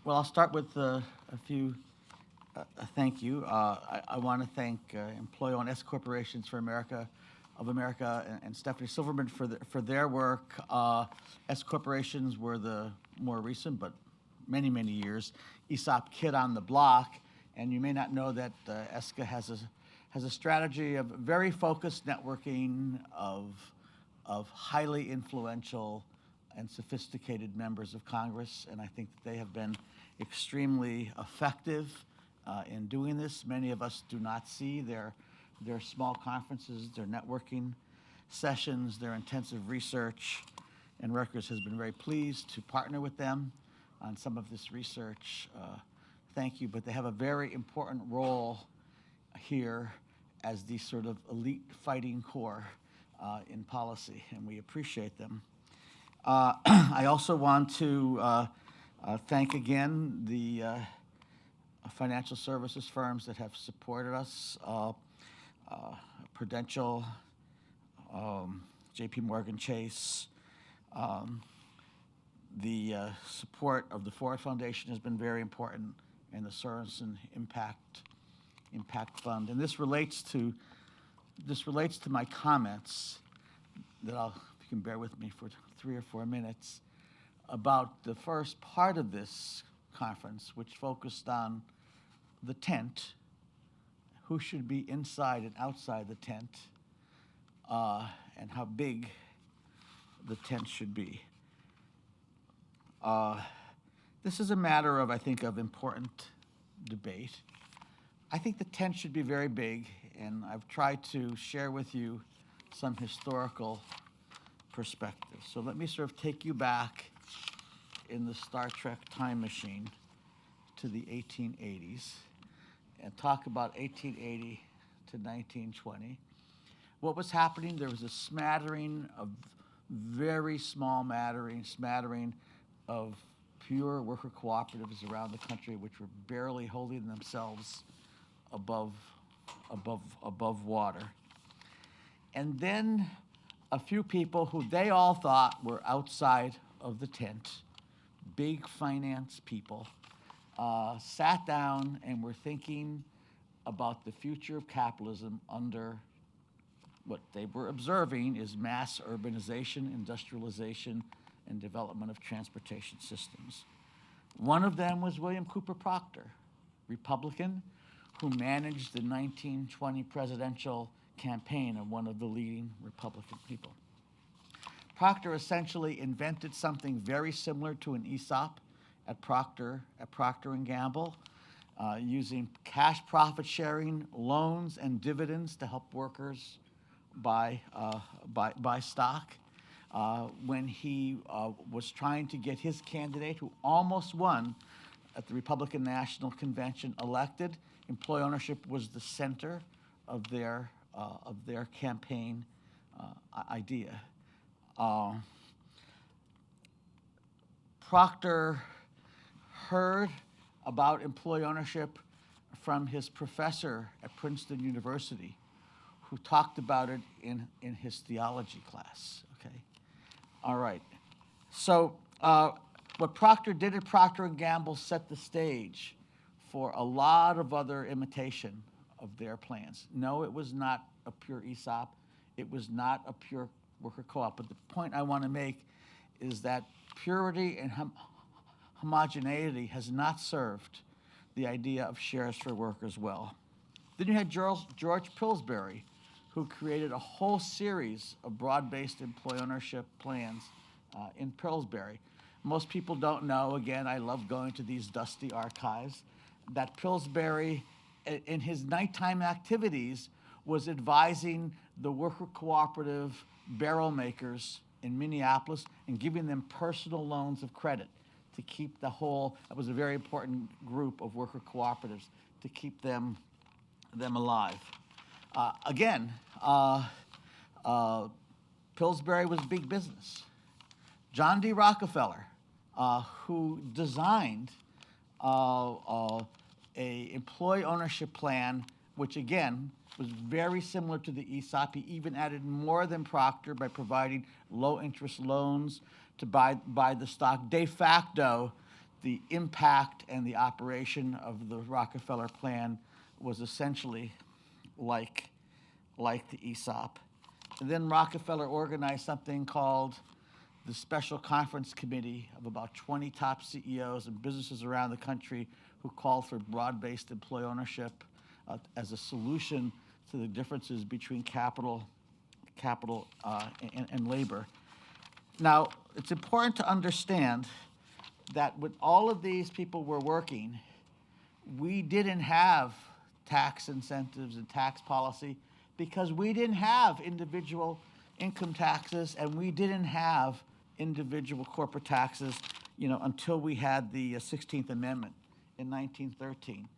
Well, I'll start with a few thank you. I want to thank employee-owned S Corporations for America, of America, and Stephanie Silverman for their work. S Corporations were the more recent, but many, many years, ESOP kid on the block. And you may not know that ESCA has a strategy of very focused networking of highly influential and sophisticated members of Congress, and I think that they have been extremely effective in doing this. Many of us do not see their small conferences, their networking sessions, their intensive research, and Rutgers has been very pleased to partner with them on some of this research. Thank you, but they have a very important role here as the sort of elite fighting corps in policy, and we appreciate them. I also want to thank again the financial services firms that have supported us, Prudential, JP Morgan Chase. The support of the Ford Foundation has been very important, and the Sorensen Impact Fund. And this relates to my comments that if you can bear with me for 3 or 4 minutes, about the first part of this conference, which focused on the tent, who should be inside and outside the tent, and how big the tent should be. This is a matter of, I think, of important debate. I think the tent should be very big, and I've tried to share with you some historical perspective. So let me sort of take you back in the Star Trek time machine to the 1880s and talk about 1880 to 1920. What was happening? There was a smattering of very small smattering of pure worker cooperatives around the country, which were barely holding themselves above water. And then a few people who they all thought were outside of the tent, big finance people, sat down and were thinking about the future of capitalism under what they were observing is mass urbanization, industrialization, and development of transportation systems. One of them was William Cooper Proctor, Republican, who managed the 1920 presidential campaign of one of the leading Republican people. Proctor essentially invented something very similar to an ESOP at Procter & Gamble, using cash profit sharing, loans, and dividends to help workers buy stock. When he was trying to get his candidate, who almost won at the Republican National Convention, elected, employee ownership was the center of their campaign idea. Proctor heard about employee ownership from his professor at Princeton University, who talked about it in his theology class. Okay, all right. So what Proctor did at Procter & Gamble set the stage for a lot of other imitation of their plans. No, it was not a pure ESOP. It was not a pure worker co-op. But the point I want to make is that purity and homogeneity has not served the idea of shares for workers well. Then you had George Pillsbury, who created a whole series of broad-based employee ownership plans in Pillsbury. Most people don't know, again, I love going to these dusty archives, that Pillsbury, in his nighttime activities, was advising the worker cooperative barrel makers in Minneapolis and giving them personal loans of credit to keep that was a very important group of worker cooperatives, to keep them alive. Pillsbury was big business. John D. Rockefeller, who designed a employee ownership plan, which again was very similar to the ESOP. He even added more than Proctor by providing low interest loans to buy the stock. De facto, the impact and the operation of the Rockefeller plan was essentially like the ESOP. And then Rockefeller organized something called the Special Conference Committee of about 20 top CEOs and businesses around the country who called for broad-based employee ownership as a solution to the differences between capital and labor. Now, it's important to understand that when all of these people were working, we didn't have tax incentives and tax policy because we didn't have individual income taxes and we didn't have individual corporate taxes, until we had the 16th Amendment in 1913.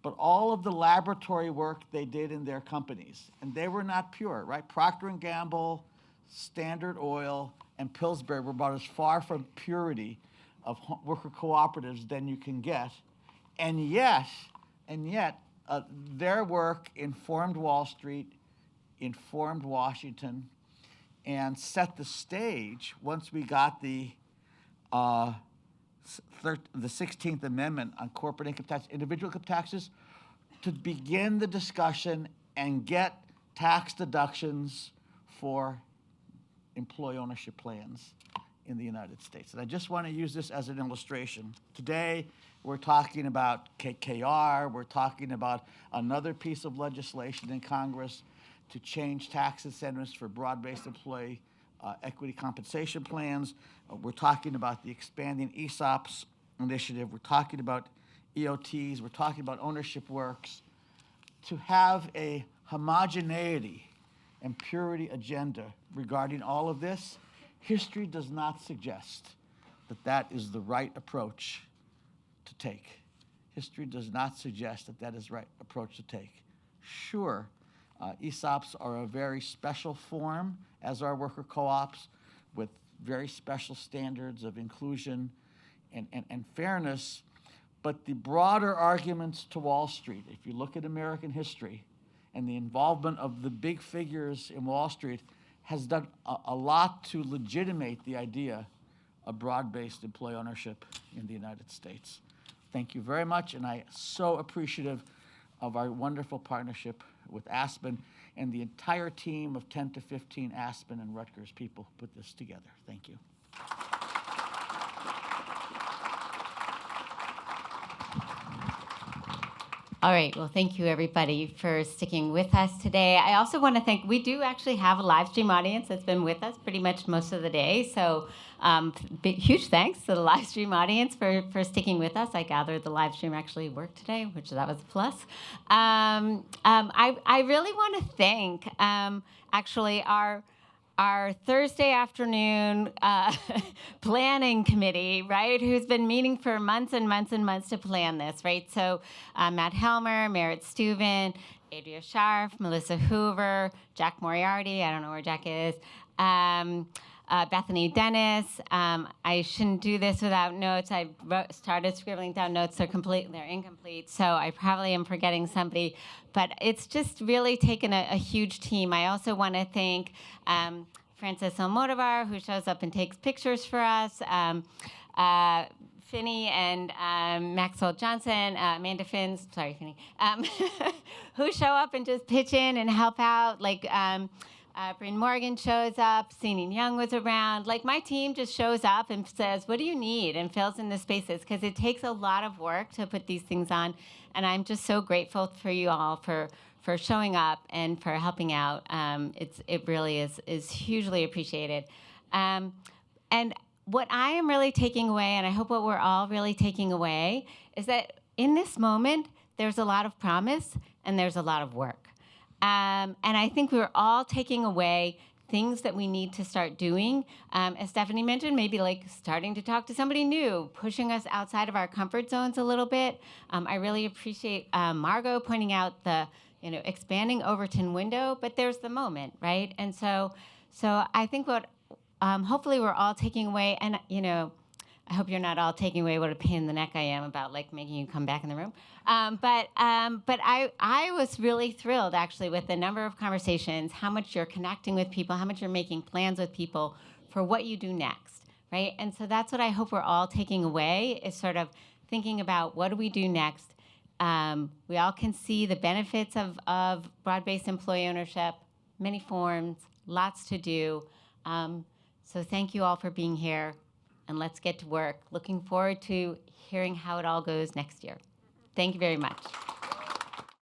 But all of the laboratory work they did in their companies, and they were not pure, right? Procter & Gamble, Standard Oil, and Pillsbury were about as far from purity of worker cooperatives than you can get. And yet, their work informed Wall Street, informed Washington, and set the stage once we got the 16th Amendment on corporate income tax, individual income taxes, to begin the discussion and get tax deductions for employee ownership plans in the United States. And I just want to use this as an illustration. Today, we're talking about KKR, we're talking about another piece of legislation in Congress to change tax incentives for broad-based employee equity compensation plans. We're talking about the expanding ESOPs initiative. We're talking about EOTs. We're talking about ownership works. To have a homogeneity and purity agenda regarding all of this, history does not suggest that that is the right approach to take. History does not suggest that that is the right approach to take. Sure, ESOPs are a very special form, as are worker co-ops, with very special standards of inclusion and fairness. But the broader arguments to Wall Street, if you look at American history and the involvement of the big figures in Wall Street, has done a lot to legitimate the idea of broad-based employee ownership in the United States. Thank you very much, and I'm so appreciative of our wonderful partnership with Aspen and the entire team of 10 to 15 Aspen and Rutgers people who put this together. Thank you. All right, well, thank you everybody for sticking with us today. I also want to thank, we do actually have a live stream audience that's been with us pretty much most of the day. So huge thanks to the live stream audience for sticking with us. I gather the live stream actually worked today, which that was a plus. I really want to thank actually our Thursday afternoon planning committee, right, who's been meeting for months and months and months to plan this, right? So Matt Helmer, Merritt Steuben, Adria Scharf, Melissa Hoover, Jack Moriarty, I don't know where Jack is, Bethany Dennis. I shouldn't do this without notes. I started scribbling down notes. They're incomplete, so I probably am forgetting somebody. But it's just really taken a huge team. I also want to thank Francis Almodovar, who shows up and takes pictures for us, Finney and Maxwell Johnson, Amanda Finns, sorry, Finney, who show up and just pitch in and help out, like Bryn Morgan shows up, Seaning Young was around. Like, my team just shows up and says, what do you need? And fills in the spaces, because it takes a lot of work to put these things on. And I'm just so grateful for you all for showing up and for helping out. It really is hugely appreciated. And what I am really taking away, and I hope what we're all really taking away, is that in this moment, there's a lot of promise and there's a lot of work. And I think we're all taking away things that we need to start doing. As Stephanie mentioned, maybe like starting to talk to somebody new, pushing us outside of our comfort zones a little bit. I really appreciate Margot pointing out the expanding Overton window, but there's the moment, right? And so I think what hopefully we're all taking away, and I hope you're not all taking away what a pain in the neck I am about like making you come back in the room. But I was really thrilled actually with the number of conversations, how much you're connecting with people, how much you're making plans with people for what you do next, right? And so that's what I hope we're all taking away, is sort of thinking about what do we do next. We all can see the benefits of broad-based employee ownership, many forms, lots to do. So thank you all for being here, and let's get to work. Looking forward to hearing how it all goes next year. Thank you very much.